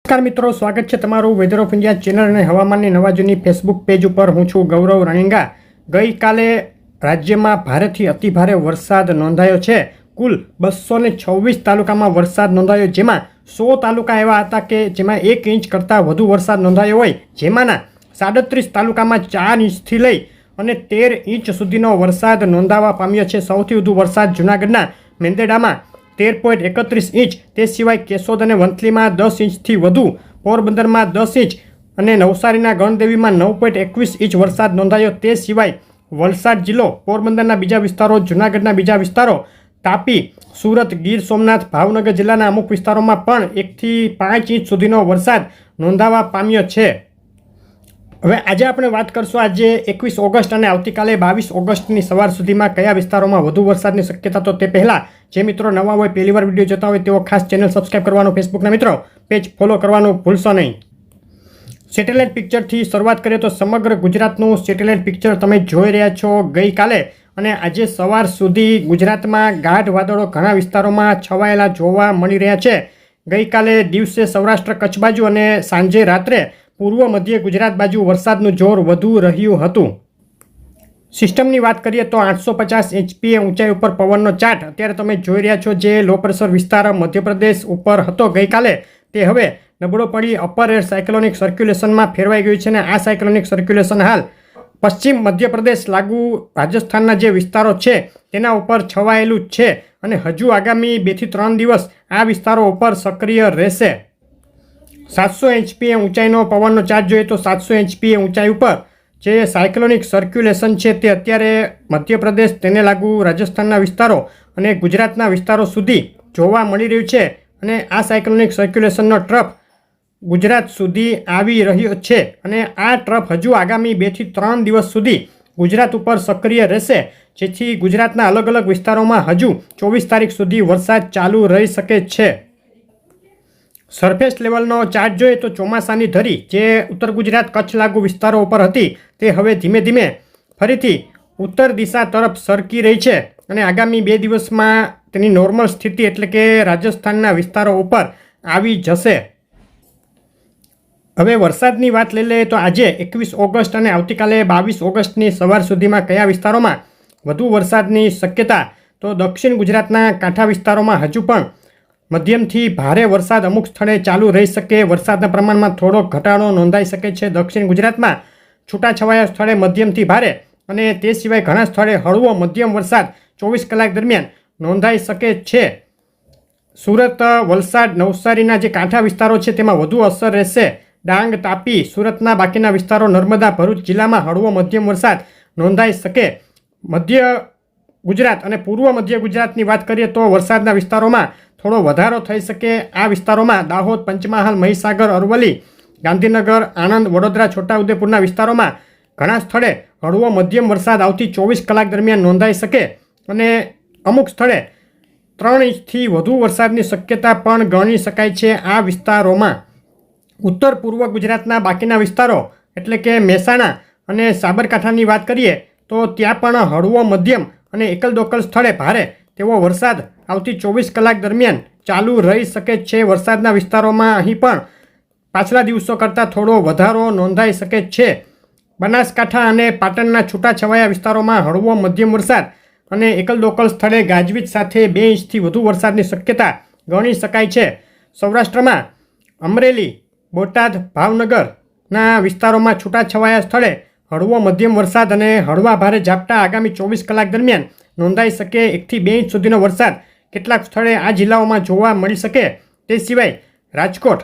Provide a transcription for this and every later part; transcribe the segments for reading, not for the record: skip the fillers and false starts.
નમસ્કાર મિત્રો, સ્વાગત છે તમારું વેધર ઓફ ઇન્ડિયા ચેનલ અને હવામાનની નવા જૂની ફેસબુક પેજ ઉપર. હું છું ગૌરવ રણીંગા. ગઈકાલે રાજ્યમાં ભારેથી અતિભારે વરસાદ નોંધાયો છે. કુલ 226 તાલુકામાં વરસાદ નોંધાયો, જેમાં 100 તાલુકા એવા હતા કે જેમાં 1 ઇંચ કરતાં વધુ વરસાદ નોંધાયો હોય, જેમાંના 37 તાલુકામાં 4 ઇંચથી લઈ અને 13 ઇંચ સુધીનો વરસાદ નોંધાવા પામ્યો છે. સૌથી વધુ વરસાદ જૂનાગઢના મેંદરડામાં 13.31 ઇંચ, તે સિવાય કેશોદ અને વંથલીમાં 10 ઇંચથી વધુ, પોરબંદરમાં 10 ઇંચ અને નવસારીના ગણદેવીમાં 9.21 ઇંચ વરસાદ નોંધાયો. તે સિવાય વલસાડ જિલ્લો, પોરબંદરના બીજા વિસ્તારો, જૂનાગઢના બીજા વિસ્તારો, તાપી, સુરત, ગીર સોમનાથ, ભાવનગર જિલ્લાના અમુક વિસ્તારોમાં પણ 1 થી 5 ઇંચ સુધીનો વરસાદ નોંધાવા પામ્યો છે. હવે આજે આપણે વાત કરશું આજે 21 ઓગસ્ટ અને આવતીકાલે 22 ઓગસ્ટની સવાર સુધીમાં કયા વિસ્તારોમાં વધુ વરસાદની શક્યતા. તો તે પહેલાં જે મિત્રો નવા હોય, પહેલીવાર વિડીયો જોતા હોય તેઓ ખાસ ચેનલ સબસ્ક્રાઈબ કરવાનું, ફેસબુકના મિત્રો પેજ ફોલો કરવાનું ભૂલશો નહીં. સેટેલાઇટ પિક્ચરથી શરૂઆત કરીએ તો સમગ્ર ગુજરાતનું સેટેલાઇટ પિક્ચર તમે જોઈ રહ્યા છો. ગઈકાલે અને આજે સવાર સુધી ગુજરાતમાં ગાઢ વાદળો ઘણા વિસ્તારોમાં છવાયેલા જોવા મળી રહ્યા છે. ગઈકાલે દિવસે સૌરાષ્ટ્ર કચ્છ બાજુ અને સાંજે રાત્રે પૂર્વ મધ્ય ગુજરાત બાજુ વરસાદનું જોર વધુ રહ્યું હતું. સિસ્ટમની વાત કરીએ તો 850 એચપીએ ઊંચાઈ ઉપર પવનનો ચાર્ટ અત્યારે તમે જોઈ રહ્યા છો. જે લો પ્રેશર વિસ્તાર મધ્યપ્રદેશ ઉપર હતો ગઈકાલે, તે હવે નબળો પડી અપર એર સાયક્લોનિક સર્ક્યુલેશનમાં ફેરવાઈ ગયું છે. અને આ સાયક્લોનિક સર્ક્યુલેશન હાલ પશ્ચિમ મધ્યપ્રદેશ લાગુ રાજસ્થાનના જે વિસ્તારો છે તેના ઉપર છવાયેલું જ છે અને હજુ આગામી 2 થી 3 દિવસ આ વિસ્તારો ઉપર સક્રિય રહેશે. 700 એચપીએ ઊંચાઈનો પવનનો ચાર્જ જોઈએ તો 700 એચપીએ ઊંચાઈ ઉપર જે સાયક્લોનિક સર્ક્યુલેશન છે તે અત્યારે મધ્યપ્રદેશ, તેને લાગુ રાજસ્થાનના વિસ્તારો અને ગુજરાતના વિસ્તારો સુધી જોવા મળી રહ્યું છે. અને આ સાયક્લોનિક સર્ક્યુલેશનનો ટ્રફ ગુજરાત સુધી આવી રહ્યો છે અને આ ટ્રફ હજુ આગામી 2 થી 3 દિવસ સુધી ગુજરાત ઉપર સક્રિય રહેશે, જેથી ગુજરાતના અલગ અલગ વિસ્તારોમાં હજુ 24 તારીખ સુધી વરસાદ ચાલુ રહી શકે છે. સરફેસ લેવલનો ચાર્ટ જોઈએ તો ચોમાસાની ધરી જે ઉત્તર ગુજરાત કચ્છ લાગુ વિસ્તારો ઉપર હતી તે હવે ધીમે ધીમે ફરીથી ઉત્તર દિશા તરફ સરકી રહી છે અને આગામી 2 દિવસમાં તેની નોર્મલ સ્થિતિ એટલે કે રાજસ્થાનના વિસ્તારો ઉપર આવી જશે. હવે વરસાદની વાત લઈ લઈએ તો આજે 21 ઓગસ્ટ અને આવતીકાલે 22 ઓગસ્ટની સવાર સુધીમાં કયા વિસ્તારોમાં વધુ વરસાદની શક્યતા. તો દક્ષિણ ગુજરાતના કાંઠા વિસ્તારોમાં હજુ પણ મધ્યમથી ભારે વરસાદ અમુક સ્થળે ચાલુ રહી શકે. વરસાદના પ્રમાણમાં થોડો ઘટાડો નોંધાઈ શકે છે. દક્ષિણ ગુજરાતમાં છૂટાછવાયા સ્થળે મધ્યમથી ભારે અને તે સિવાય ઘણા સ્થળે હળવો મધ્યમ વરસાદ 24 કલાક દરમિયાન નોંધાઈ શકે છે. સુરત, વલસાડ, નવસારીના જે કાંઠા વિસ્તારો છે તેમાં વધુ અસર રહેશે. ડાંગ, તાપી, સુરતના બાકીના વિસ્તારો, નર્મદા, ભરૂચ જિલ્લામાં હળવો મધ્યમ વરસાદ નોંધાઈ શકે. મધ્ય ગુજરાત અને પૂર્વ મધ્ય ગુજરાતની વાત કરીએ તો વરસાદના વિસ્તારોમાં થોડો વધારો થઈ શકે. આ વિસ્તારોમાં દાહોદ, પંચમહાલ, મહીસાગર, અરવલ્લી, ગાંધીનગર, આણંદ, વડોદરા, છોટાઉદેપુરના વિસ્તારોમાં ઘણા સ્થળે હળવો મધ્યમ વરસાદ આવતી 24 કલાક દરમિયાન નોંધાઈ શકે અને અમુક સ્થળે 3 ઇંચથી વધુ વરસાદની શક્યતા પણ ગણી શકાય છે. આ વિસ્તારોમાં ઉત્તર પૂર્વ ગુજરાતના બાકીના વિસ્તારો એટલે કે મહેસાણા અને સાબરકાંઠાની વાત કરીએ તો ત્યાં પણ હળવો મધ્યમ અને એકલ દોકલ સ્થળે ભારે તેવો વરસાદ આવતી 24 કલાક દરમિયાન ચાલુ રહી શકે છે. વરસાદના વિસ્તારોમાં અહીં પણ પાછલા દિવસો કરતાં થોડો વધારો નોંધાઈ શકે છે. બનાસકાંઠા અને પાટણના છૂટાછવાયા વિસ્તારોમાં હળવો મધ્યમ વરસાદ અને એકલ દોકલ સ્થળે ગાજવીજ સાથે 2 ઇંચથી વધુ વરસાદની શક્યતા ગણી શકાય છે. સૌરાષ્ટ્રમાં અમરેલી, બોટાદ, ભાવનગરના વિસ્તારોમાં છૂટાછવાયા સ્થળે હળવો મધ્યમ વરસાદ અને હળવા ભારે ઝાપટા આગામી 24 કલાક દરમિયાન નોંધાઈ શકે. 1 થી 2 ઇંચ સુધીનો વરસાદ કેટલાક સ્થળે આ જિલ્લાઓમાં જોવા મળી શકે. તે સિવાય રાજકોટ,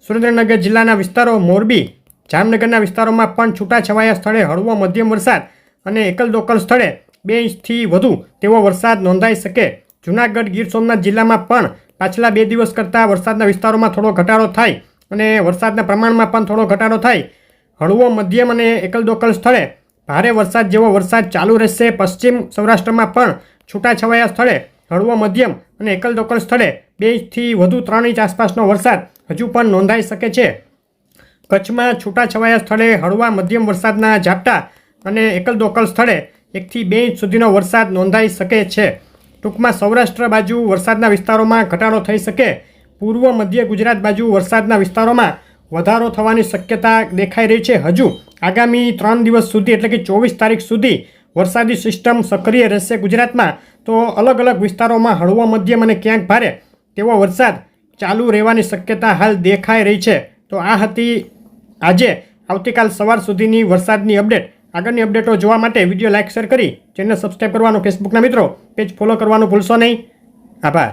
સુરેન્દ્રનગર જિલ્લાના વિસ્તારો, મોરબી, જામનગરના વિસ્તારોમાં પણ છૂટાછવાયા સ્થળે હળવો મધ્યમ વરસાદ અને એકલ દોકલ સ્થળે 2 ઇંચથી વધુ તેવો વરસાદ નોંધાઈ શકે. જૂનાગઢ, ગીર સોમનાથ જિલ્લામાં પણ પાછલા 2 દિવસ કરતાં વરસાદના વિસ્તારોમાં થોડો ઘટાડો થાય અને વરસાદના પ્રમાણમાં પણ થોડો ઘટાડો થાય. હળવો મધ્યમ અને એકલ દોકલ સ્થળે ભારે વરસાદ જેવો વરસાદ ચાલુ રહેશે. પશ્ચિમ સૌરાષ્ટ્રમાં પણ છૂટાછવાયા સ્થળે હળવો મધ્યમ અને એકલ દોકલ સ્થળે 2 ઇંચથી વધુ 3 ઇંચ આસપાસનો વરસાદ હજુ પણ નોંધાઈ શકે છે. કચ્છમાં છૂટાછવાયા સ્થળે હળવા મધ્યમ વરસાદના ઝાપટા અને એકલ દોકલ સ્થળે 1 થી 2 ઇંચ સુધીનો વરસાદ નોંધાઈ શકે છે. ટૂંકમાં સૌરાષ્ટ્ર બાજુ વરસાદના વિસ્તારોમાં ઘટાડો થઈ શકે. પૂર્વ મધ્ય ગુજરાત બાજુ વરસાદના વિસ્તારોમાં વધારો થવાની શક્યતા દેખાઈ રહી છે. હજુ આગામી 3 દિવસ સુધી એટલે કે 24 તારીખ સુધી વરસાદી સિસ્ટમ સક્રિય રહેશે ગુજરાતમાં. તો અલગ અલગ વિસ્તારોમાં હળવો મધ્યમ અને ક્યાંક ભારે તેવો વરસાદ ચાલુ રહેવાની શક્યતા હાલ દેખાઈ રહી છે. તો આ હતી આજે આવતીકાલ સવાર સુધીની વરસાદની અપડેટ. આગળની અપડેટો જોવા માટે વિડીયો લાઇક શેર કરી ચેનલ સબસ્ક્રાઈબ કરવાનું, ફેસબુકના મિત્રો પેજ ફોલો કરવાનું ભૂલશો નહીં. આભાર.